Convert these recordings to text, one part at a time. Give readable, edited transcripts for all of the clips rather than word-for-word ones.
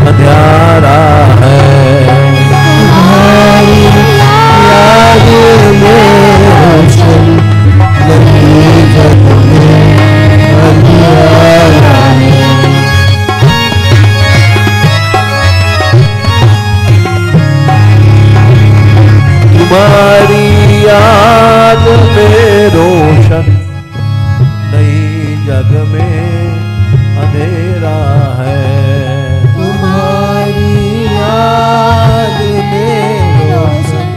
अंधियारा है। तुम्हारी याद में रोशन नहीं जग में अंधियारा है। तुम्हारी याद में रोशन नहीं जग में अंधेरा है। तुम्हारी याद में रोशन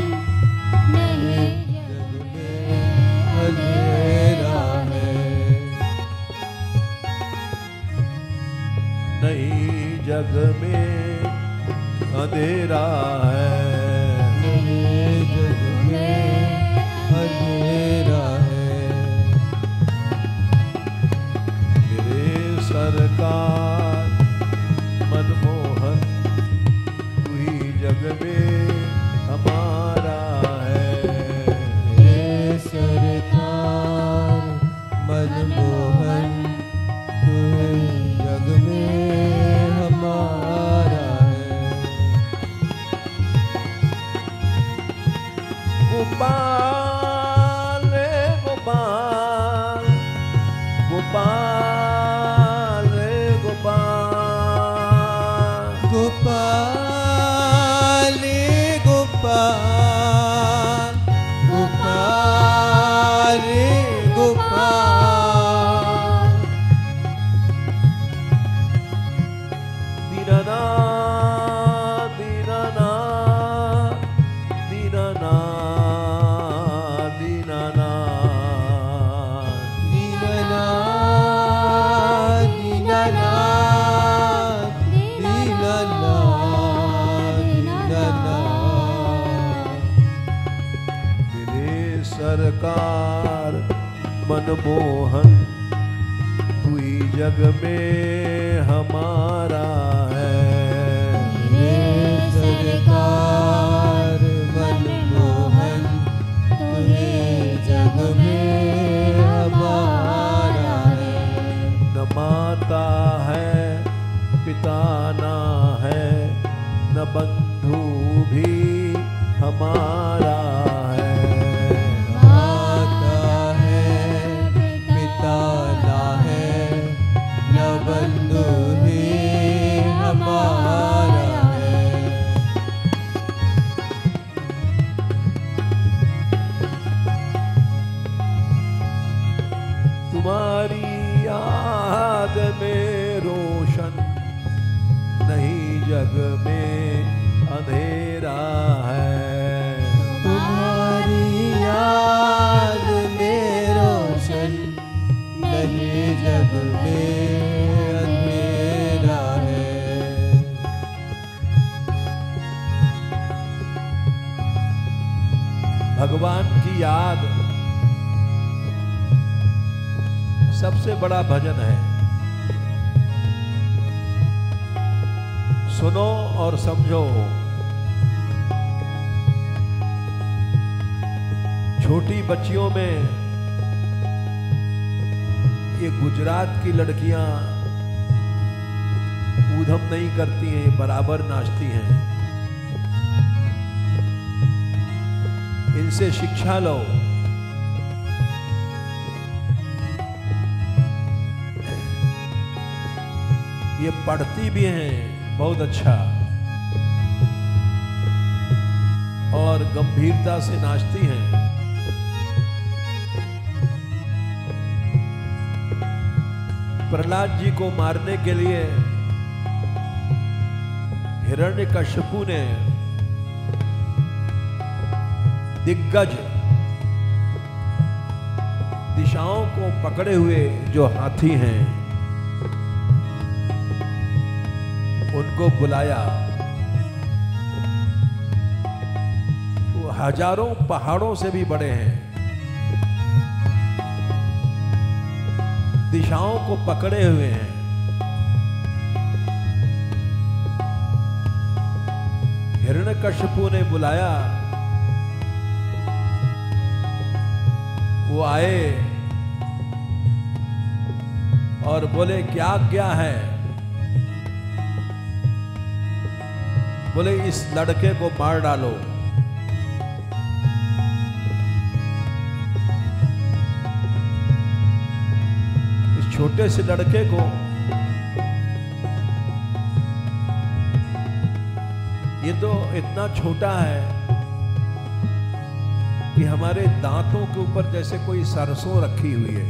नहीं जग में अंधेरा है। नहीं जग में अंधेरा है। सरकार मनमोहन तू ही जग में हमारा है। हे सरकार मनमोहन तू ही जग में हमारा है। गोपाल रे गोपाल गोपाल गोपाल गोपाल गोपाल गोपाल दीनाना दीनाना दीनाना दीनाना दीनाना सरकार मनमोहन तू ही जग में हमारा है। हे सरकार मनमोहन तू ही जग में हमारा है। न माता है पिता ना है न बंधु भी हमारा है। बंधु ही हमारा है। तुम्हारी याद में रोशन नहीं जग में अंधेरा है। तुम्हारी याद में रोशन नहीं जग में भगवान की याद सबसे बड़ा भजन है। सुनो और समझो। छोटी बच्चियों में ये गुजरात की लड़कियां ऊधम नहीं करती हैं, बराबर नाचती हैं। इनसे शिक्षा लो। ये पढ़ती भी हैं बहुत अच्छा और गंभीरता से नाचती हैं। प्रहलाद जी को मारने के लिए हिरण्यकश्यपु ने दिग्गज दिशाओं को पकड़े हुए जो हाथी हैं उनको बुलाया। वो हजारों पहाड़ों से भी बड़े हैं। दिशाओं को पकड़े हुए हैं। हिरण्यकश्यपु ने बुलाया। वो आए और बोले क्या क्या है। बोले इस लड़के को मार डालो। इस छोटे से लड़के को ये तो इतना छोटा है कि हमारे दांतों के ऊपर जैसे कोई सरसों रखी हुई है।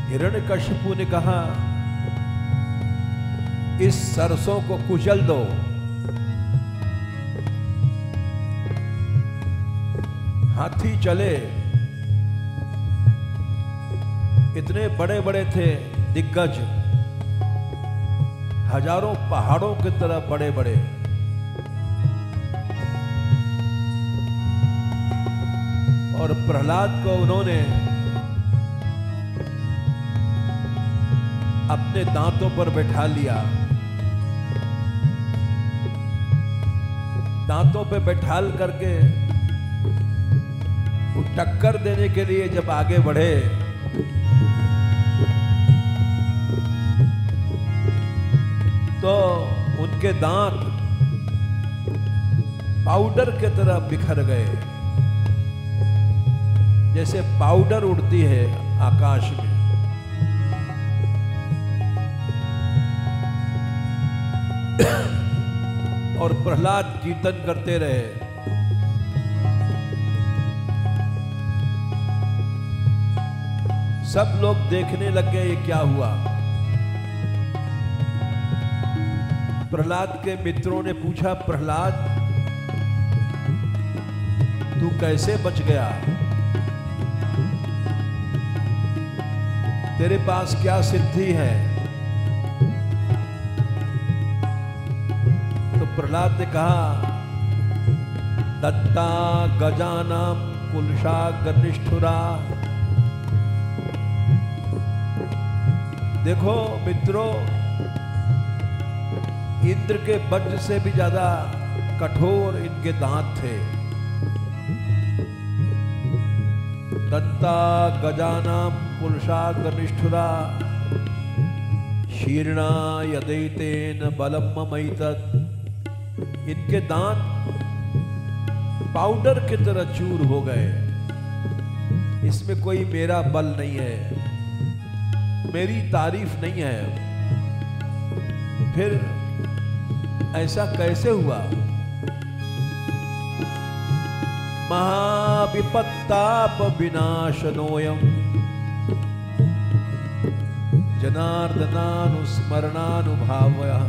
हिरण्यकशिपु ने कहा इस सरसों को कुचल दो। हाथी चले, इतने बड़े बड़े थे दिग्गज, हजारों पहाड़ों की तरह बड़े बड़े। और प्रहलाद को उन्होंने अपने दांतों पर बैठा लिया। दांतों पे बैठाल करके वो टक्कर देने के लिए जब आगे बढ़े तो उनके दांत पाउडर की तरह बिखर गए, जैसे पाउडर उड़ती है आकाश में। और प्रहलाद कीर्तन करते रहे। सब लोग देखने लग गए ये क्या हुआ। प्रहलाद के मित्रों ने पूछा, प्रहलाद तू कैसे बच गया? तेरे पास क्या सिद्धि है? प्रहलाद ने कहा, दत्ता गजानम कुलशाग्रनिष्ठुरा। देखो मित्रों, इंद्र के वज्र से भी ज्यादा कठोर इनके दांत थे। दत्ता गजानम कुलशाग्रनिष्ठुरा शीर्णा यदैतेन बलम ममैतत्। इनके दांत पाउडर की तरह चूर हो गए। इसमें कोई मेरा बल नहीं है, मेरी तारीफ नहीं है। फिर ऐसा कैसे हुआ? महाविपत्ताप विनाशनोयम जनार्दनानुस्मरणानुभावया।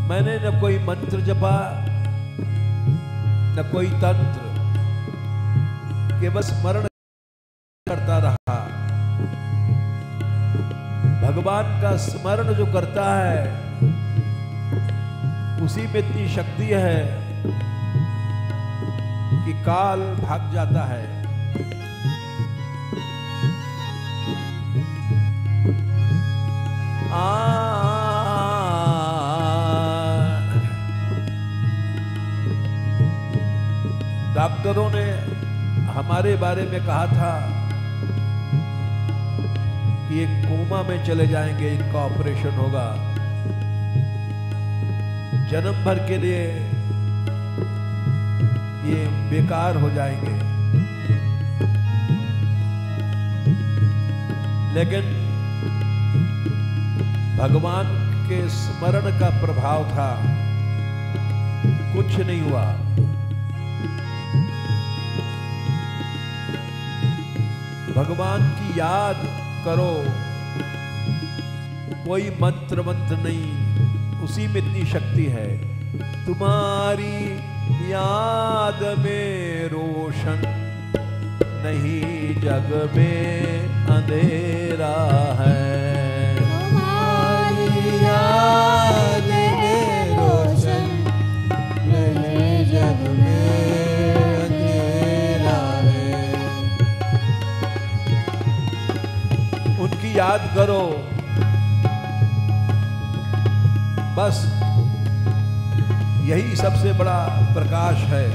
मैंने न कोई मंत्र जपा न कोई तंत्र, केवल स्मरण करता रहा। भगवान का स्मरण जो करता है उसी में इतनी शक्ति है कि काल भाग जाता है। डॉक्टरों ने हमारे बारे में कहा था कि ये कोमा में चले जाएंगे, इनका ऑपरेशन होगा, जन्म भर के लिए ये बेकार हो जाएंगे। लेकिन भगवान के स्मरण का प्रभाव था, कुछ नहीं हुआ। भगवान की याद करो, कोई मंत्र नहीं, उसी में इतनी शक्ति है। तुम्हारी याद में रोशन नहीं, जग में अंधेरा है। तुम्हारी याद में रोशन नहीं, जग में अंधेरा है। उनकी याद करो, बस यही सबसे बड़ा प्रकाश है।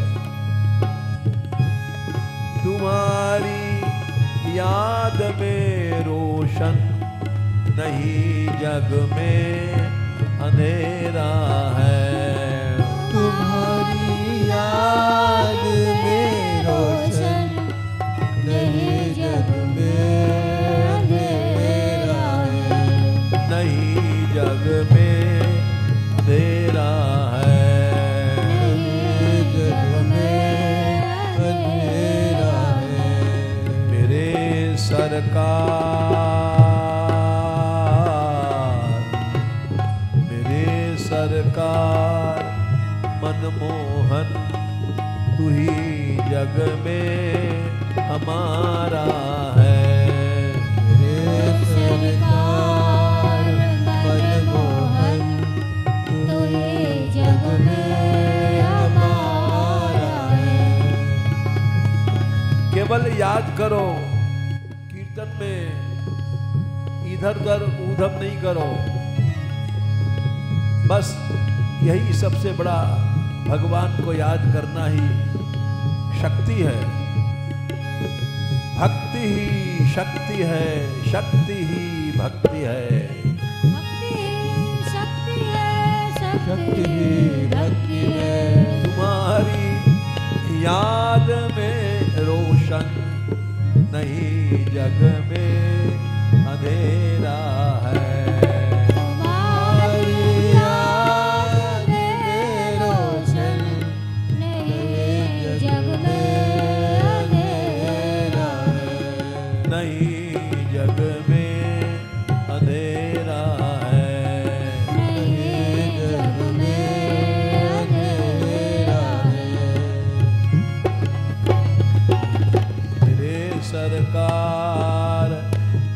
तुम्हारी याद में रोशन नहीं, जग में अंधेरा है। तुम्हारी याद में रोशन, नहीं जग में अंधेरा है। नहीं जग में अंधेरा है। नहीं जग में अंधेरा है। मेरे सरकार, मेरे सरकार मनमोहन, तू ही जग में हमारा है। मेरे सरकार मनमोहन, तू ही जग में हमारा है। केवल याद करो, कीर्तन में इधर उधर ऊधम नहीं करो। बस यही सबसे बड़ा भगवान को याद करना ही शक्ति है। भक्ति ही शक्ति है, शक्ति ही भक्ति है। शक्ति ही भक्ति है। तुम्हारी याद में रोशन, नहीं जग में अंधेरा है। तुम्हारी याद में रोशन, नहीं जग में अंधेरा है। नहीं जग में अंधेरा है। नहीं जग में अंधेरा है। मेरे सरकार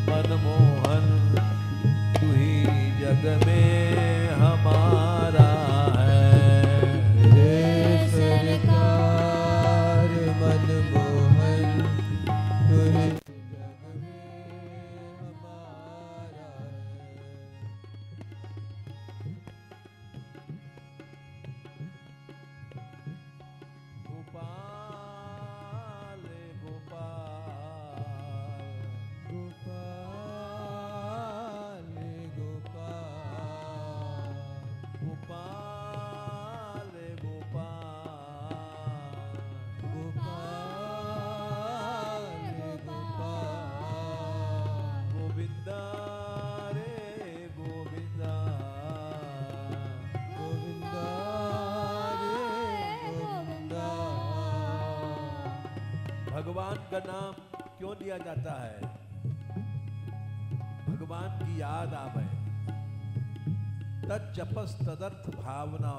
मनमोहन, तू ही जग में हमारा है। मेरे सरकार मनमोहन, तू ही जग में हमारा है। गोपाल गोपाल, गोपाल गोपाल, गोपाल गोपाल, गोपाल गोपाल, गोविंदा रे गोविंदा, गोविंदा रे गोविंदा। भगवान का नाम क्यों लिया जाता है? भगवान की याद आवे। तज्जपस तदर्थ भावना।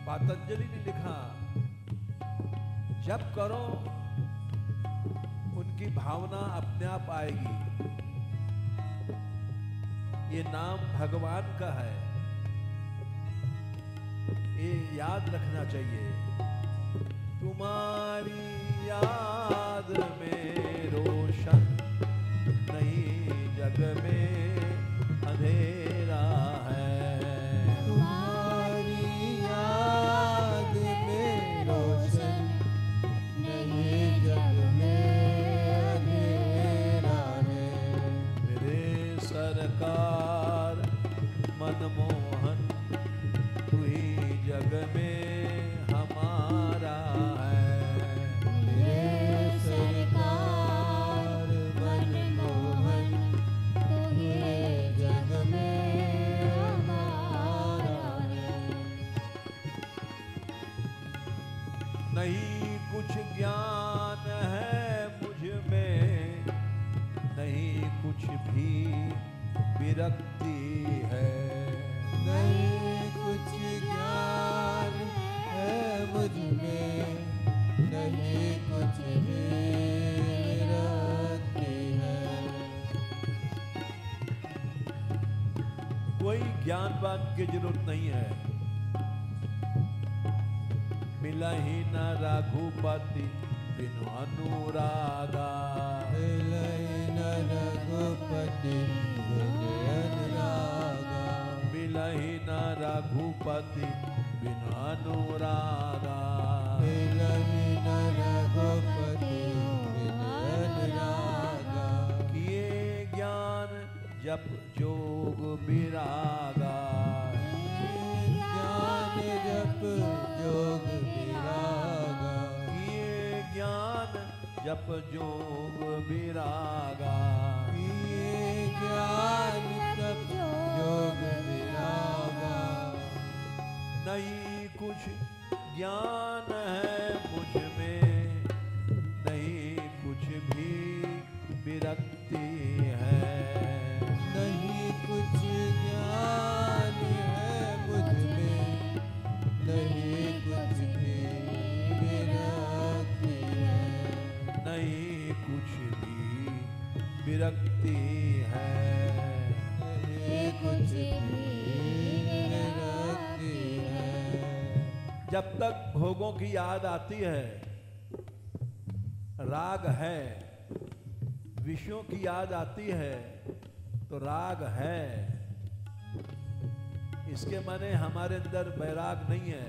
पतंजलि ने लिखा, जब करो उनकी भावना अपने आप आएगी। ये नाम भगवान का है, ये याद रखना चाहिए। तुम्हारी याद में रोशन, नहीं जग में अंधेरा है। तुम्हारी याद में रोशन, नहीं जग में अंधेरा है। मेरे सरकार मनमोहन, तू ही जग में हमारा है। मेरे सरकार मनमोहन, तू ही जग में हमारा है। नहीं कुछ ज्ञान है मुझ में, नहीं कुछ भी विरक्ति है। नहीं कुछ ज्ञान है मुझ में, नहीं कुछ भी रखती है। कोई ज्ञानवान की जरूरत नहीं है। मिला ही न रघुपति बिनु अनुरागा। मिलई न रघुपति बिनु अनुरागा। मिलहि न रघुपति बिनु अनुरागा। मिलहि न रघुपति बिनु अनुरागा। किए ज्ञान जप जोग विरागा। ज्ञान जप जोग विरागा। ये ज्ञान जप जोग विरागा। ये ज्ञान जप जोग विरागा। नहीं कुछ ज्ञान है मुझ में, नहीं कुछ भी विरक्ति है। नहीं कुछ ज्ञान है मुझ में, नहीं कुछ भी विरक्ति है। नहीं कुछ भी विरक्ति है। नहीं कुछ भी विरक्ति है। जब तक भोगों की याद आती है, राग है, विषयों की याद आती है तो राग है। इसके माने हमारे अंदर बैराग नहीं है,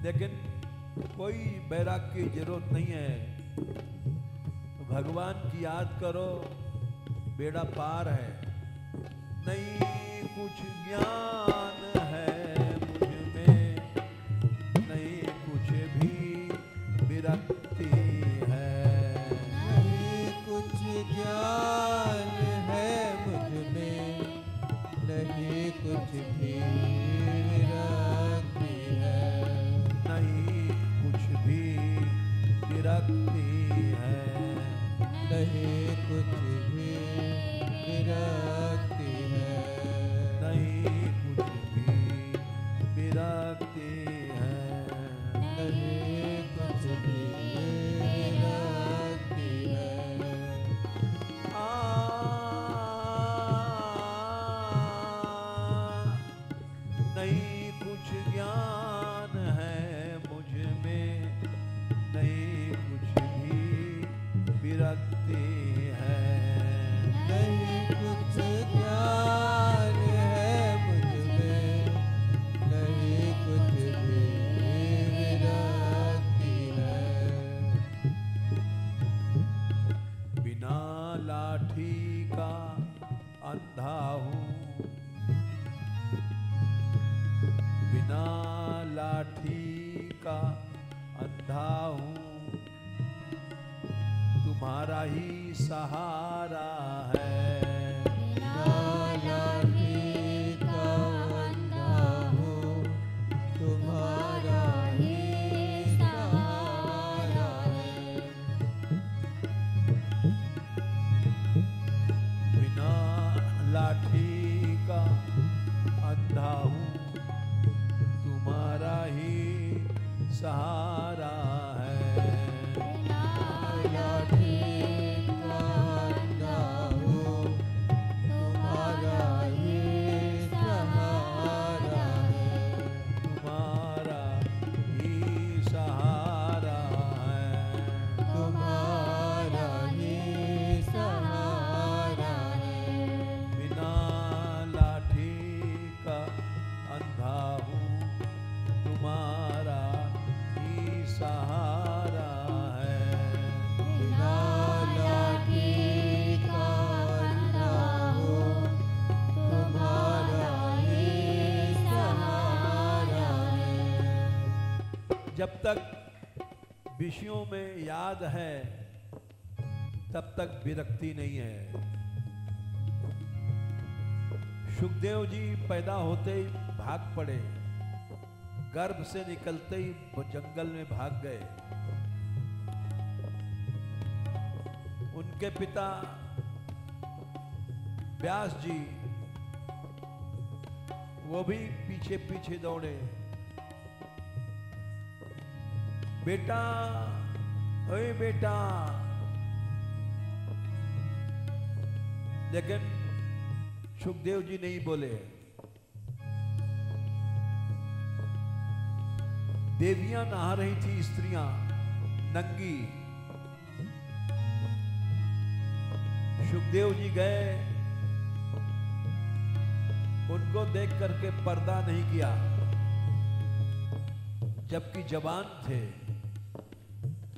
लेकिन कोई बैराग की जरूरत नहीं है। भगवान की याद करो, बेड़ा पार है। नहीं कुछ ज्ञान है मुझ में, नहीं कुछ भी विरक्ति है। नहीं कुछ ज्ञान है मुझ में, नहीं कुछ भी विरक्ति है। नहीं कुछ भी विरक्ति है। नहीं कुछ भी विरक्ति है। नहीं कुछ भी विरक्ति है। नहीं कुछ भी विरक्ति है। नहीं कुछ ज्ञान है मुझ में, नहीं कुछ भी विरक्ति है। नहीं कुछ ज्ञान है मुझ में, नहीं कुछ भी विरक्ति है। बिना लाठी का अंधा हूँ, बिना लाठी का अंधा हूँ, तुम्हारा ही सहारा है। बिना लाठी का अंधा हूँ, तुम्हारा ही सहारा है। बिना लाठी का अंधा हूँ, तुम्हारा ही सहारा है। लाठी का अंधा हूँ, तुम्हारा ही सहारा है। तुम्हारा ही सहारा है। तुम्हारा ही सहारा है। बिना लाठी का अंधा हूँ, तुम्हारा ही सहारा है। बिना लाठी का अंधा हूँ, तुम्हारा ही सहारा है। जब तक विषयों में याद है, तब तक विरक्ति नहीं है। सुखदेव जी पैदा होते ही भाग पड़े, गर्भ से निकलते ही वो जंगल में भाग गए। उनके पिता व्यास जी वो भी पीछे पीछे दौड़े। बेटा, ओए बेटा, लेकिन सुखदेव जी नहीं बोले। देवियां नहा रही थी, स्त्रियां नंगी। सुखदेव जी गए, उनको देख करके पर्दा नहीं किया, जबकि जवान थे।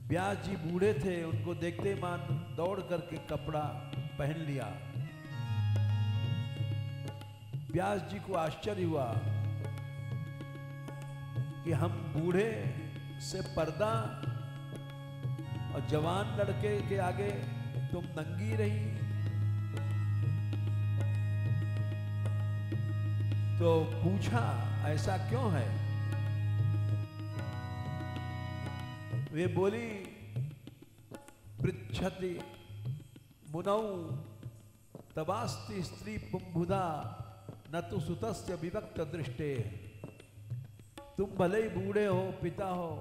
व्यास जी बूढ़े थे, उनको देखते मान दौड़ करके कपड़ा पहन लिया। व्यास जी को आश्चर्य हुआ कि हम बूढ़े से पर्दा और जवान लड़के के आगे तुम नंगी रही। तो पूछा ऐसा क्यों है? वे बोली पृच्छति मुनौ तवास्ति स्त्री पुंबुधा न तो सुतस्य विभक्त दृष्टे। तुम भले ही बूढ़े हो, पिता हो,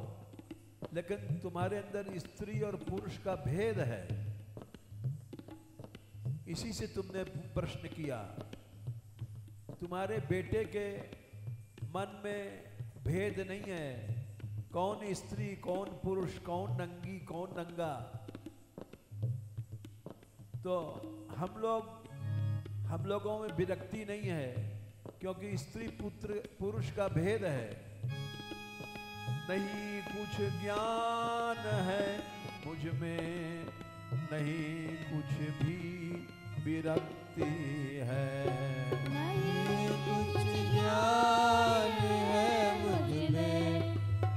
लेकिन तुम्हारे अंदर स्त्री और पुरुष का भेद है। इसी से तुमने प्रश्न किया। तुम्हारे बेटे के मन में भेद नहीं है, कौन स्त्री कौन पुरुष, कौन नंगी कौन नंगा। तो हम लोगों में विरक्ति नहीं है, क्योंकि स्त्री पुत्र पुरुष का भेद है। नहीं कुछ ज्ञान है मुझ में, नहीं कुछ भी विरक्ति है। नहीं कुछ ज्ञान है मुझ में,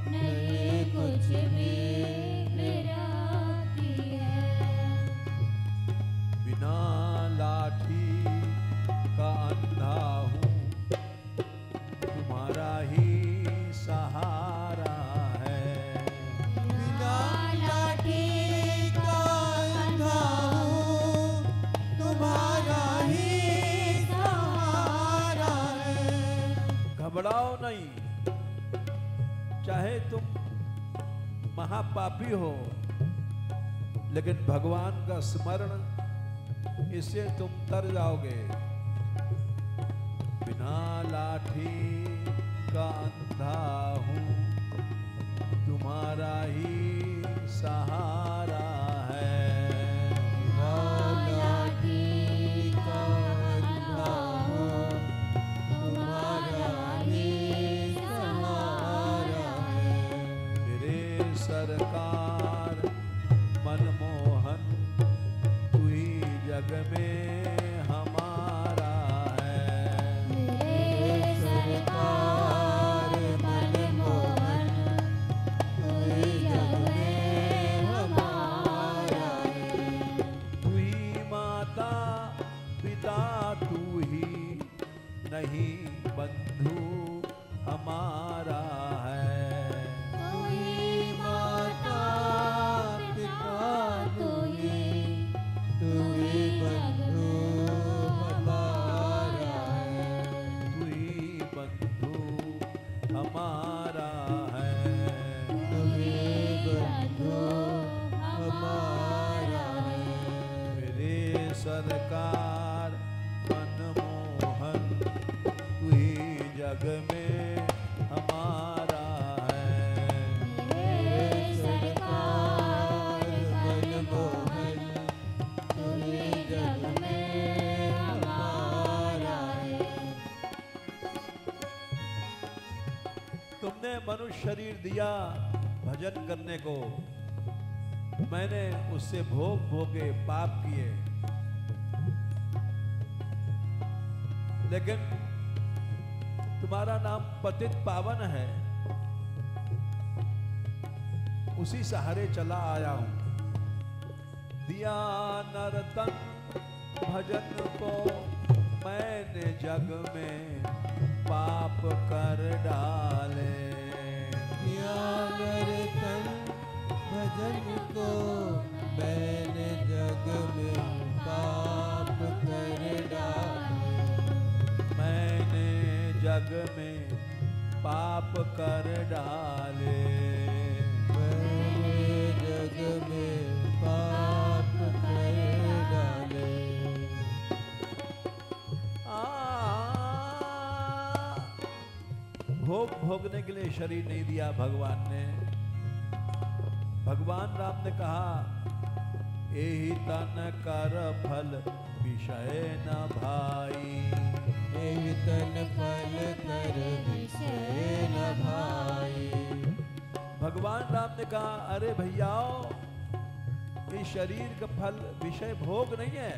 नहीं कुछ भी विरक्ति है। बिना लाठी का अंधा हूँ, तुम्हारा ही सहारा है। बिना लाठी का अंधा हूँ, तुम्हारा ही सहारा है। घबराओ नहीं, चाहे तुम महापापी हो, लेकिन भगवान का स्मरण, इससे तुम तर जाओगे। बिना लाठी का अंधा हूँ, तुम्हारा ही सहारा है। बिना लाठी का अंधा हूँ, तुम्हारा ही सहारा है। मेरे सरकार मनमोहन, तू ही जग में हमारा है। मेरे सरकार मनमोहन, तू ही जग में हमारा है। तू ही माता पिता, तू ही नहीं बंधु हमारा है। तू ही माता पिता, तू ही बंधु हमारा है। तू ही बंधु हमारा है। तू ही बंधु हमारा है। मेरे सरकार मनमोहन, तू ही जग में हमारा है। मेरे सरकार मनमोहन, तू ही जग में हमारा है। तुमने मनुष्य शरीर दिया भजन करने को, मैंने उससे भोग भोगे, पाप किए, लेकिन तुम्हारा नाम पतित पावन है, उसी सहारे चला आया हूं। दिया नर्तन भजन को मैंने जग में, पाप कर डाले। दिया नर्तन भजन को मैंने जग में, पाप कर डाले। मैंने जग में पाप कर डाले। मैंने जग में पाप कर डाले। भोग भोगने के लिए शरीर नहीं दिया भगवान ने। भगवान राम ने कहा, एहि तन कर फल विषय न भाई। एहि तन फल कर विषय न भाई। भगवान राम ने कहा, अरे भैयाओ, इस शरीर का फल विषय भोग नहीं है,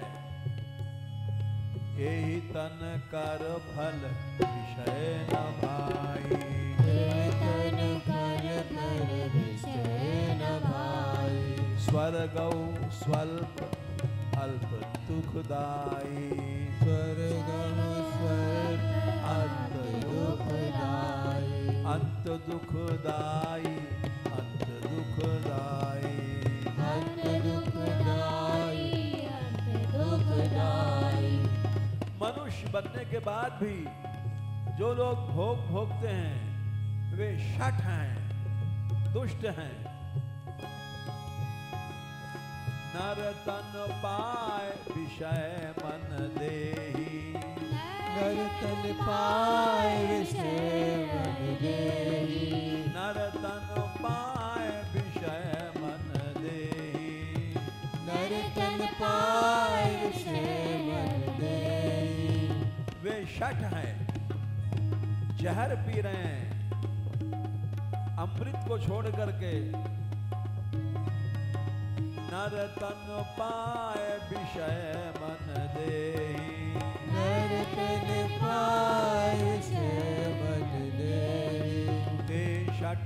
यही तन कर फल विषय न भाई। तन फल कर विषय न भाई। स्वर्गौ स्वल्प अल्प दुखदाई। स्वर्गम स्वल्प अंत दुखदाई। अंत दुखदाई अंत दुखदाई। अंत दुखदाई अंत दुखदाई। मनुष्य बनने के बाद भी जो लोग भोग भोगते हैं वे शठ हैं, दुष्ट हैं। नर तन पाए विषय मन देही। नर तन पाए विषय मन देही। नर तन पाए विषय मन देही। नर तन पाए विषय मन देही। वे शठ हैं, जहर पी रहे हैं, अमृत को छोड़ करके। नर तन पाए विषय मन देही। नर तन पाए विषय मन देही। ते शठ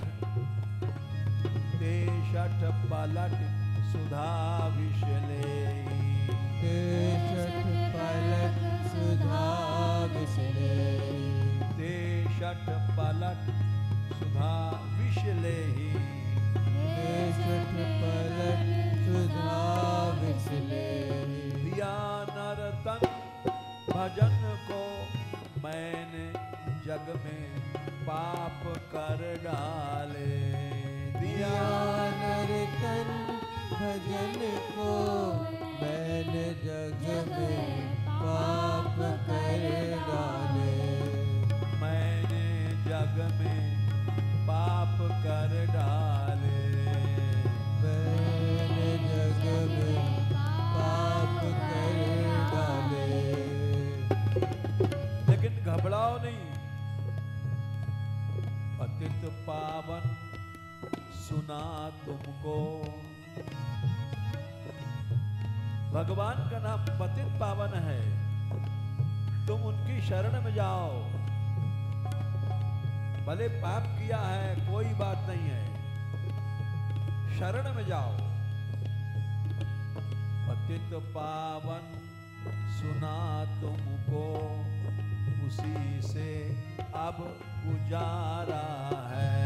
पलट सुधा विष लेही। ते शठ पलट सुधा विष लेही। ते शठ पलट सुधा विष लेही। ते शठ पलट सुधा विष लेही। दिया नर तन भजन को मैंने जग में पाप कर डाले। दिया नर तन भजन को मैंने जग में पाप कर डाले। मैंने जग में पाप कर डाले। मैंने जग में पाप कर डाले। लेकिन घबराओ नहीं, पतित पावन सुना तुमको। भगवान का नाम पतित पावन है, तुम उनकी शरण में जाओ। भले पाप किया है कोई बात नहीं है, शरण में जाओ। पतित पावन सुना तुमको, उसी से अब गुजारा है।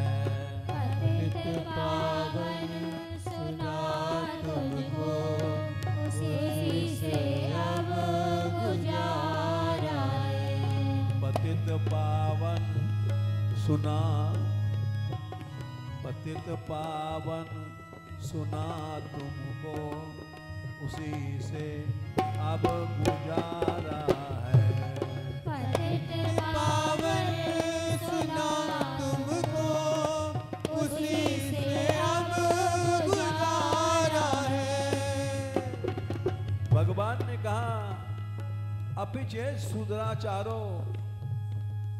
पतित पावन सुना तुमको, उसी से अब गुजारा है। पतित पावन सुना, पतित पावन सुना तुमको, उसी से अब गुजारा है। पतित पावन सुना तुमको, उसी से अब गुजारा है। भगवान ने कहा अपिचे सुदुराचारो,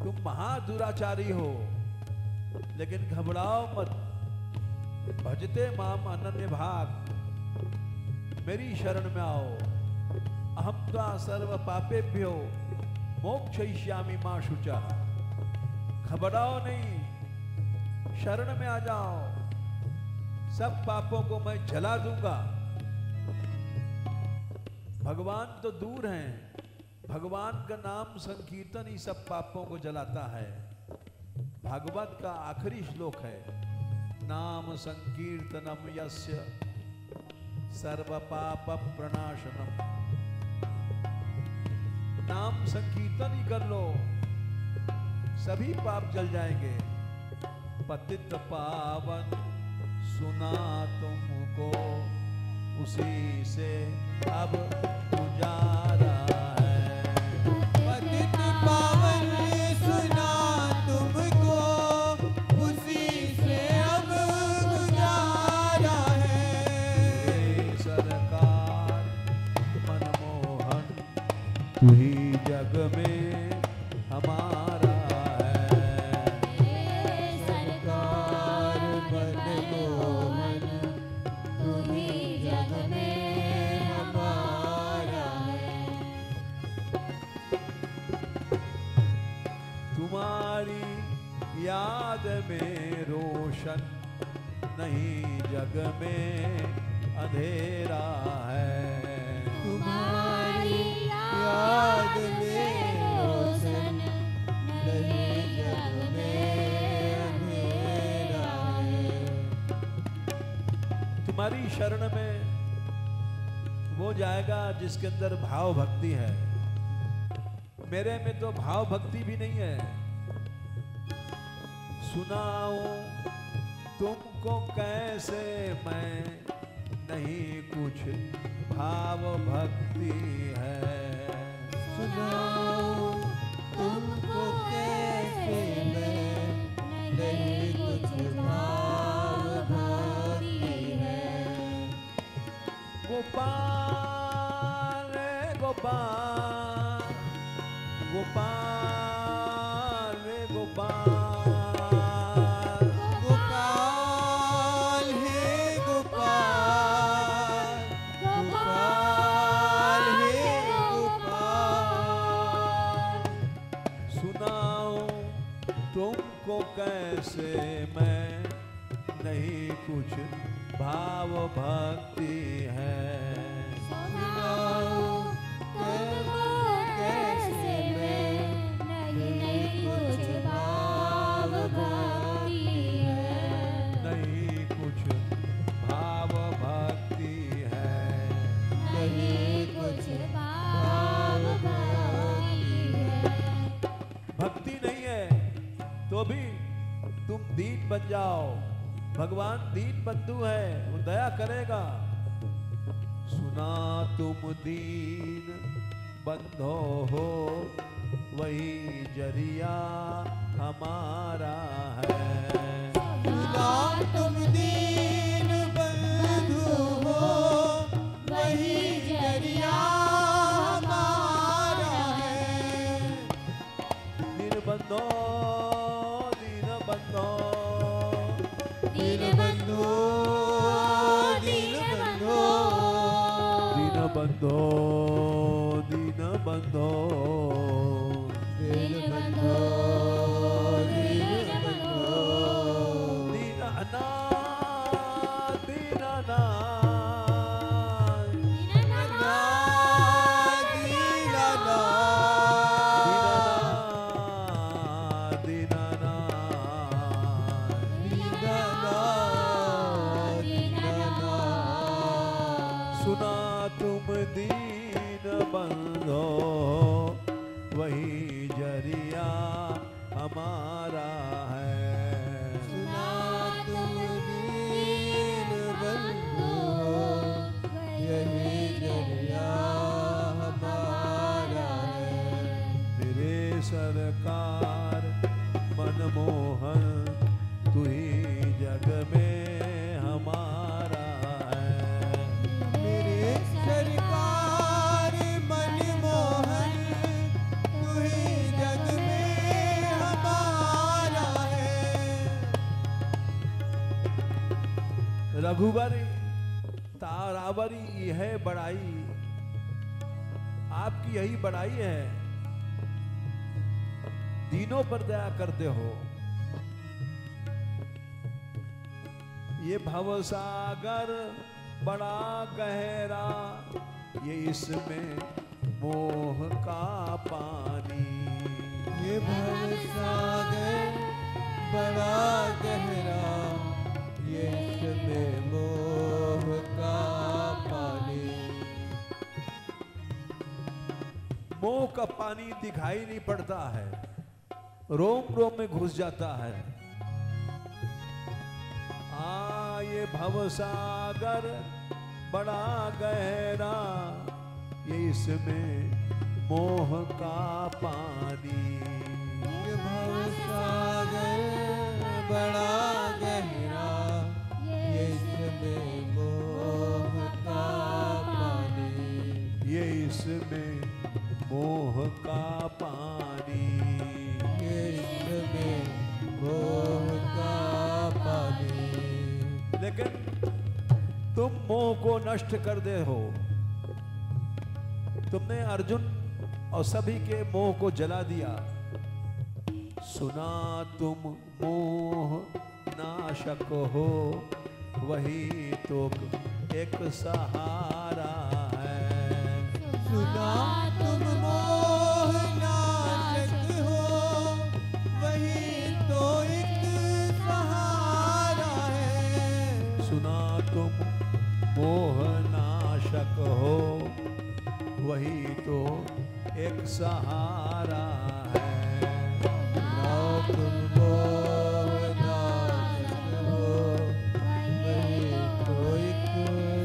तुम महादुराचारी हो, लेकिन घबराओ मत। भजते माम अनन्य भाग, मेरी शरण में आओ। अहम त्वा सर्व पापेभ्यो मोक्षयिष्यामि मा शुचः। घबराओ नहीं, शरण में आ जाओ, सब पापों को मैं जला दूंगा। भगवान तो दूर हैं, भगवान का नाम संकीर्तन ही सब पापों को जलाता है। भागवत का आखिरी श्लोक है, नाम संकीर्तनम यस्य सर्व पाप प्रणाशनम। नाम संकीर्तन ही कर लो, सभी पाप जल जाएंगे। पतित पावन सुना तुमको, उसी से अब गुजारा है। पतित पावन सुना तुमको, उसी से अब गुजारा है। सरकार मनमोहन, तू ही जग में हमारा है। सरकार मनमोहन, तू ही जग में हमारा है। याद में रोशन नहीं जग में अंधेरा है। तुम्हारी याद में रोशन नहीं जग में अंधेरा है। तुम्हारी शरण में वो जाएगा जिसके अंदर भाव भक्ति है। मेरे में तो भाव भक्ति भी नहीं है। सुनाऊं तुमको कैसे मैं, नहीं कुछ भाव भक्ति है। सुनाऊं तुमको कैसे मैं, नहीं कुछ भाव भक्ति है। गोपाल रे गोपाल, गोपाल रे गोपाल, गोपाल हे गोपाल, गोपाल हे गोपाल। सुनाऊं तुमको कैसे मैं, नहीं कुछ भाव भक्ति है। सुनाऊं तुमको कैसे मैं, नहीं कुछ भाव भक्ति है। नहीं कुछ भाव भक्ति है। नहीं कुछ भाव भक्ति है। भक्ति नहीं है तो भी तुम दीन बन जाओ। भगवान दीन बंधु है, वो दया करेगा। सुना तुम दीन बंधो हो, वही जरिया हमारा है। सुना तुम दीन बंधु हो, वही जरिया हमारा है। दीन बंधो, दीन बंधो, दीन बंधु, दीन बंधु, दीन बंधो, दीन बंधो, दीन बंधु, दीन बंधु। दीन अनाथ, दीन अनाथ, दीनानाथ, दीनानाथ, दीन अनाथ, दीनानाथ, दीनानाथ। सुना तुम दीन बंधो, वही जरिया हमारा है। सुना तुम दीन बंधु हो, यही जरिया हमारा है। मेरे सरकार मनमोहन, तू ही जग में हमारा है। मेरे सरकार मनमोहन, तू ही जग में हमारा है। रघुबरी तारावरी यह बड़ाई, आपकी यही बड़ाई है। दीनों पर दया करते हो। ये भवसागर बड़ा गहरा, ये इसमें मोह का पानी। ये भवसागर बड़ा गहरा, ये इसमें मोह का पानी। मोह का पानी दिखाई नहीं पड़ता है, रोम रोम में घुस जाता है। ये भवसागर बड़ा गहरा, ये इसमें मोह का पानी। ये भवसागर बड़ा गहरा, ये इसमें मोह का पानी। ये इसमें मोह का पानी। ये इसमें मोह का पानी। लेकिन तुम मोह को नष्ट कर दे हो। तुमने अर्जुन और सभी के मोह को जला दिया। सुना तुम मोह नाशक हो, वही तो एक सहारा है। सुना तुम मोह नाशक हो, वही तो एक सहारा है। सुना तुम मोह नाशक हो, वही तो एक सहारा है। सुना तुम मोह नाशक हो, वही तो एक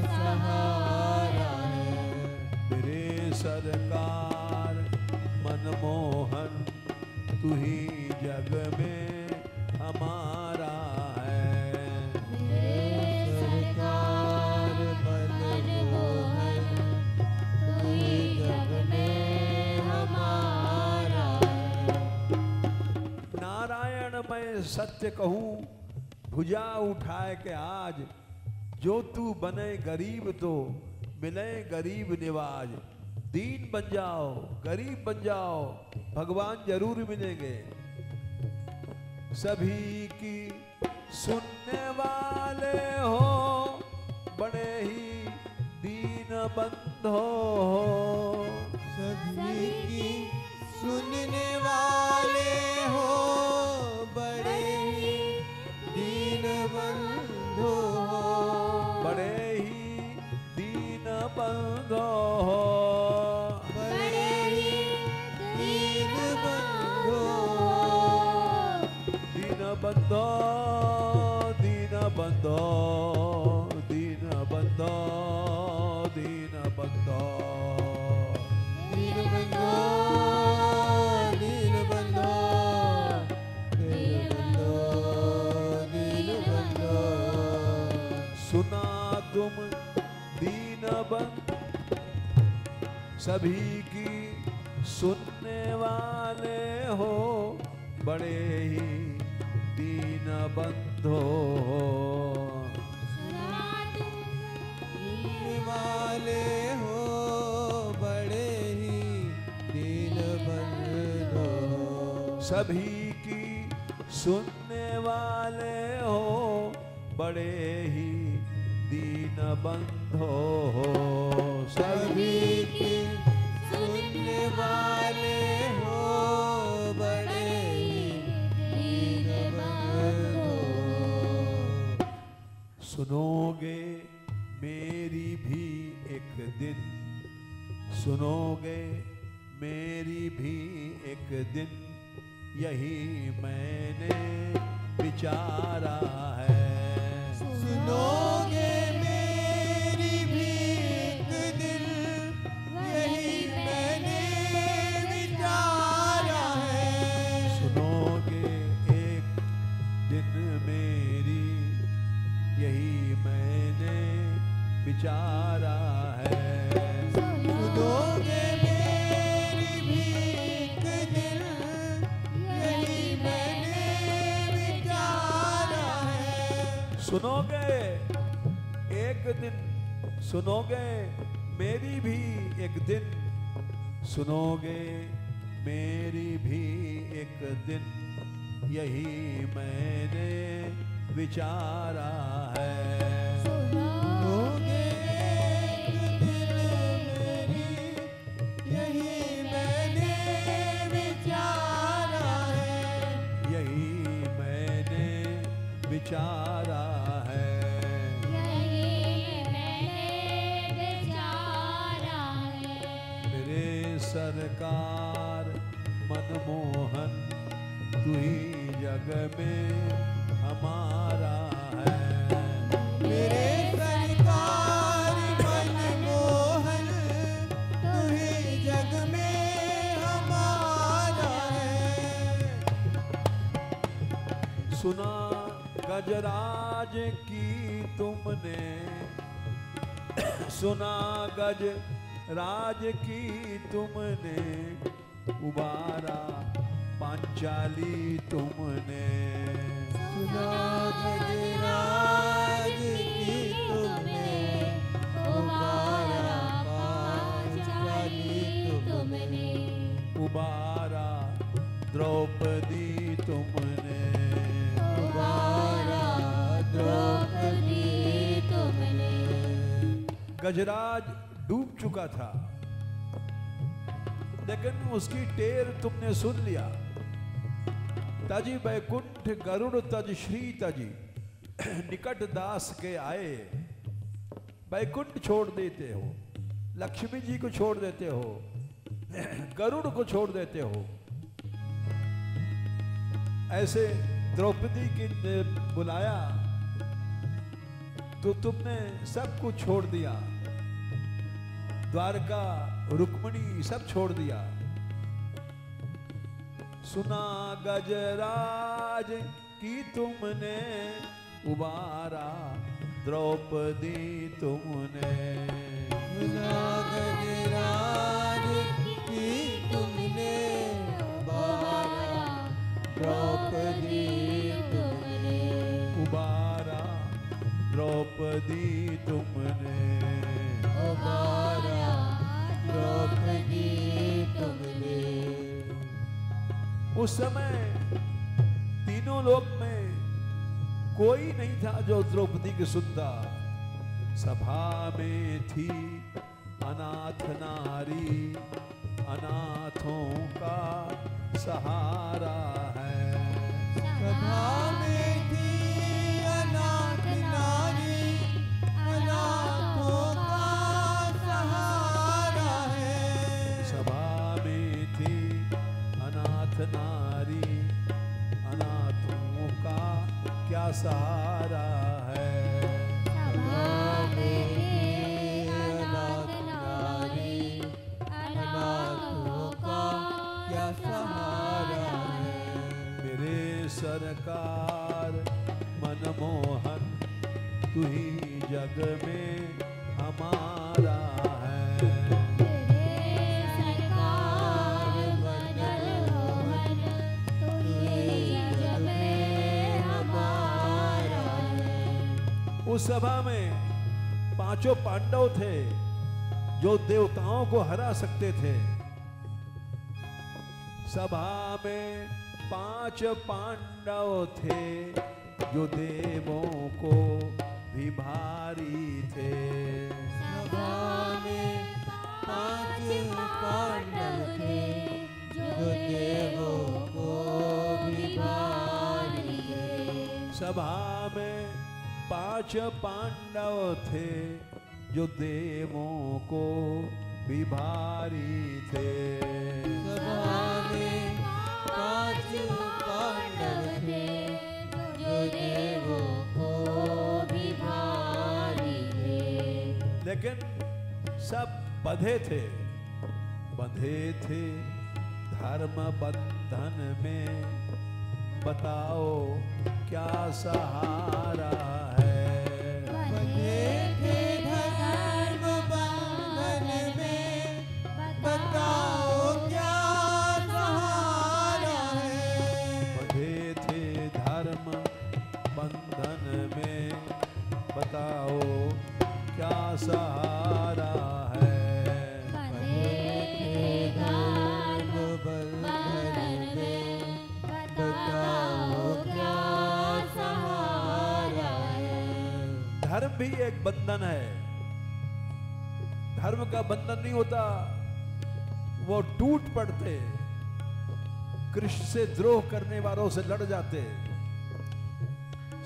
सहारा है। मेरे सरकार मनमोहन, तू ही जग में हमारा है। सरकार मनमोहन, तू ही जग में हमारा है। नारायण मैं सत्य कहूँ, भुजा उठाए के आज, जो तू बने गरीब तो मिले गरीब निवाज। दीन बन जाओ, गरीब बन जाओ, भगवान जरूर मिलेंगे। सभी की सुनने वाले हो, बड़े ही दीन बंधो हो। सभी की सुनने वाले हो, बड़े ही दीन बंधु हो। बड़े ही दीन बंधो हो। बड़े ही दीन बंधु हो। दीन बंधो, दीन बंधो, दीन बंधो, दीन बंधो। दीन बंधो, दीन बंधो, दीन बंधो, दीन बंधो। सुना तुम दीन बंधु, सभी की सुनने वाले हो, बड़े ही दीन बंधो हो। सुनने वाले हो, बड़े ही दीन बंधु हो। सभी की सुनने वाले हो, बड़े ही दीन बंधो हो। सभी की सुनने वाले हो, बड़े ही दीन बंधु हो। सुनोगे मेरी भी एक दिन, सुनोगे मेरी भी एक दिन, यही मैंने विचारा है। सुनोगे मेरी भी एक दिन, यही मैंने विचारा है। सुनोगे एक दिन मेरी, यही मैंने विचारा है। सुनोगे मेरी भी एक दिन, यही मैंने विचारा है। सुनोगे एक दिन, सुनोगे मेरी भी एक दिन, सुनोगे मेरी भी एक दिन, यही मैंने विचारा है। सुनोगे एक दिन मेरी, यही मैंने विचारा है। यही मैंने विचारा है। मेरे सरकार मनमोहन, तू ही जग में हमारा है। मेरे सरकार मनमोहन, तू ही जग में हमारा है। सुना गजराज की तुमने, सुना गज राज की तुमने, उबारा पांचाली तुमने। सुना गजराज की तुमने, उबारा पांचाली तुमने। उबारा द्रौपदी गजराज डूब चुका था, लेकिन उसकी टेर तुमने सुन लिया। तजी बैकुंठ गरुड़ तज श्री तजी, निकट दास के आए। बैकुंठ छोड़ देते हो, लक्ष्मी जी को छोड़ देते हो, गरुड़ को छोड़ देते हो। ऐसे द्रौपदी की ने बुलाया तो तुमने सब कुछ छोड़ दिया, द्वारका रुक्मिणी सब छोड़ दिया। सुना गजराज की तुमने उबारा, द्रौपदी तुमने। सुना गजराज की तुमने उबारा, द्रौपदी तुमने। उबारा द्रौपदी तुमने। उबारा द्रौपदी तुमने। उस समय तीनों लोक में कोई नहीं था जो द्रौपदी की सुनता। सभा में थी अनाथ नारी, अनाथों का सहारा है। सभा में थी अनाथ नारी, अनाथों का सहारा है। सभा में थी अनाथ नारी, अनाथों का क्या सहारा है। सभा में थी अनाथ नारी, अनाथों का क्या सहारा है। मेरे सरकार मनमोहन, तू ही जग में हमारा है। तेरे सरकार मनमोहन, तू ही जग में हमारा है। उस सभा में पांचों पांडव थे जो देवताओं को हरा सकते थे। सभा में 5 पांडव थे जो देवों को भी भारी थे। सभा में 5 पांडव थे जो देवों को भी भारी थे। सभा में 5 पांडव थे जो देवों को भी भारी थे। सभा में 5 पांडव थे जो देवों को भी भारी थे। लेकिन सब बंधे थे, बंधे थे धर्म बंधन में। बताओ क्या सहारा है। बंधे थे धर्म बंधन में, बताओ क्या सहारा है। बंधे थे धर्म बंधन में, बताओ क्या सहारा है। बंधे थे धर्म बंधन में, बताओ क्या सहारा है। धर्म भी एक बंधन है। धर्म का बंधन नहीं होता, वो टूट पड़ते, कृष्ण से द्रोह करने वालों से लड़ जाते।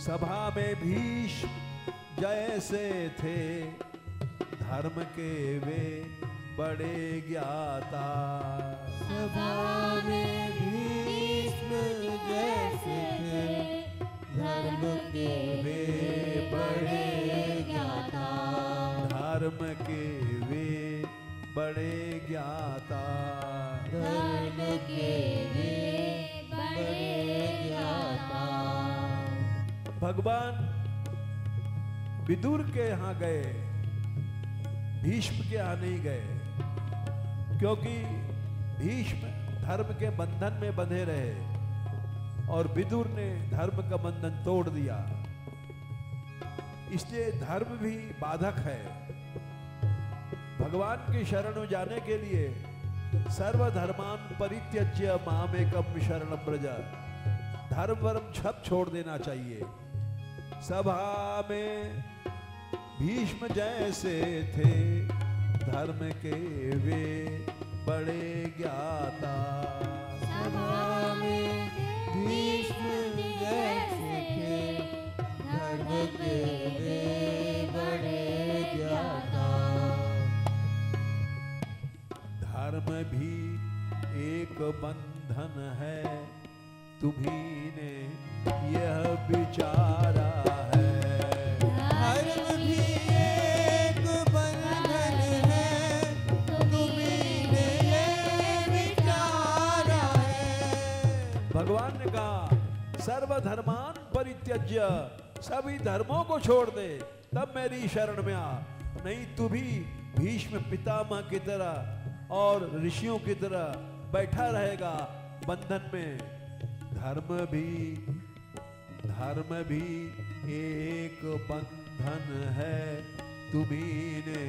सभा में भीष्म जैसे थे, धर्म के वे बड़े ज्ञाता। सभा में भीष्म जैसे थे, धर्म के वे बड़े ज्ञाता। धर्म के वे बड़े ज्ञाता। धर्म के वे बड़े ज्ञाता। भगवान विदुर के यहाँ गए, भीष्म के यहाँ नहीं गए, क्योंकि भीष्म धर्म के बंधन में बंधे रहे और विदुर ने धर्म का बंधन तोड़ दिया। इसलिए धर्म भी बाधक है। भगवान की शरण में जाने के लिए सर्वधर्मान परित्यज्य मामेकम शरणं व्रज, धर्म वर्म सब छोड़ देना चाहिए। सभा में भीष्म जैसे थे धर्म के वे बड़े ज्ञाता। सभा में भीष्म जैसे थे धर्म के वे बड़े ज्ञाता। धर्म भी एक बंधन है तुम्ही ने यह विचारा है। धर्म भी एक बंधन है तुम्ही ने ये विचारा है। भगवान ने कहा सर्वधर्मान परित्यज्य, सभी धर्मों को छोड़ दे तब मेरी शरण में आ, नहीं तू भी भीष्म पितामह की तरह और ऋषियों की तरह बैठा रहेगा बंधन में। धर्म भी एक बंधन है तुम्ही ने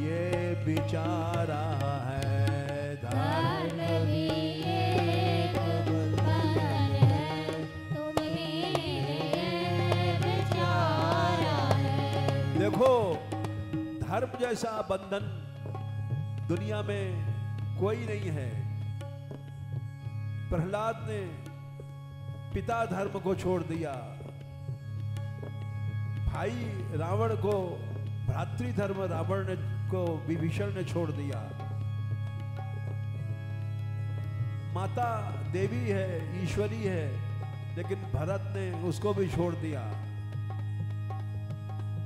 ये विचारा है। धर्म भी एक बंधन है तुम्ही ने ये विचारा है। देखो धर्म जैसा बंधन दुनिया में कोई नहीं है। प्रहलाद ने पिता धर्म को छोड़ दिया, भाई रावण को भ्रातृ धर्म रावण ने को विभीषण ने छोड़ दिया। माता देवी है, ईश्वरी है, लेकिन भरत ने उसको भी छोड़ दिया।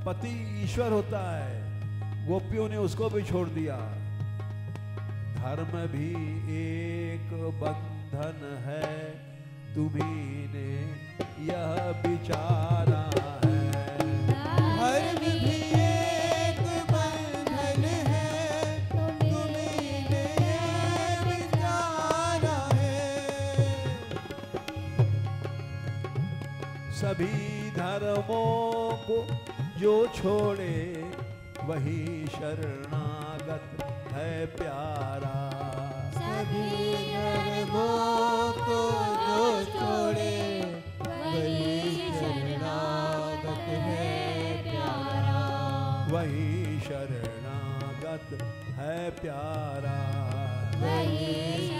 पति ईश्वर होता है, गोपियों ने उसको भी छोड़ दिया। धर्म भी एक बंधन है तुम्ही ने यह विचारा है। धर्म भी एक बंधन है तुम्ही ने ये विचारा है। सभी धर्मों को जो छोड़े वही शरणागत है प्यारा। सभी धर्मों को जो छोड़े वही शरणागत है प्यारा। वही शरणागत है प्यारा। वही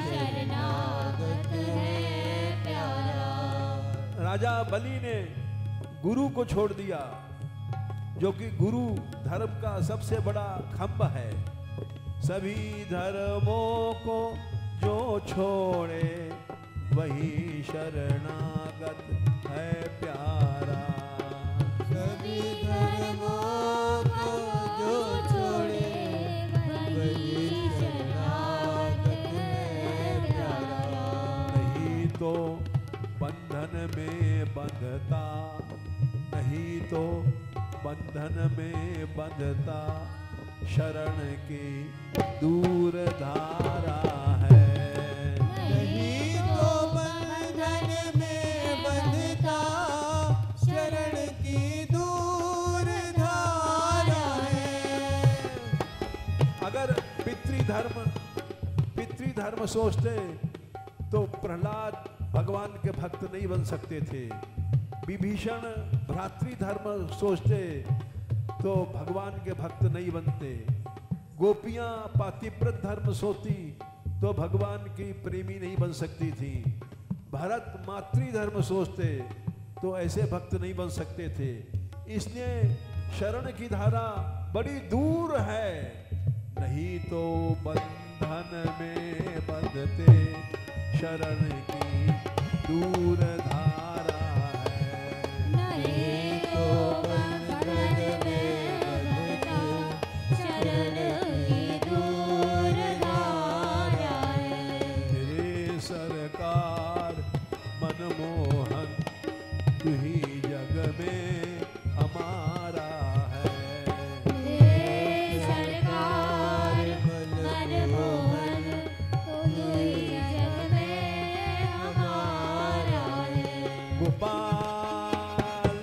शरणागत है प्यारा। राजा बलि ने गुरु को छोड़ दिया, जो कि गुरु धर्म का सबसे बड़ा खंभ है। सभी धर्मों को जो छोड़े वही शरणागत है प्यारा। सभी धर्मों को जो छोड़े वही शरणागत है प्यारा। नहीं तो बंधन में बंधता, नहीं तो बंधन में बंधता शरण की दूर धारा है। नहीं तो बंधन में बंधता शरण की दूर धारा है। अगर पितृधर्म सोचते तो प्रहलाद भगवान के भक्त नहीं बन सकते थे। विभीषण भ्रातृधर्म सोचते तो भगवान के भक्त नहीं बनते। गोपियां पातिव्रत धर्म सोचती तो भगवान की प्रेमी नहीं बन सकती थी। भरत मातृधर्म सोचते तो ऐसे भक्त नहीं बन सकते थे। इसलिए शरण की धारा बड़ी दूर है। नहीं तो बंधन में बंधते शरण की दूर धारा है। नहीं तो बंधन में बंधता शरण की दूर धारा है। तेरे सरकार मनमोहन तू ही जग में हमारा है। तेरे सरकार मनमोहन तू ही जग में हमारा है। गोपाल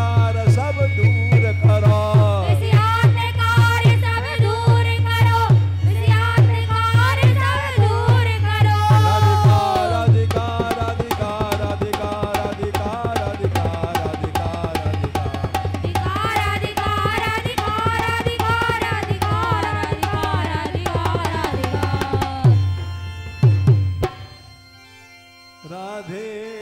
शृंगार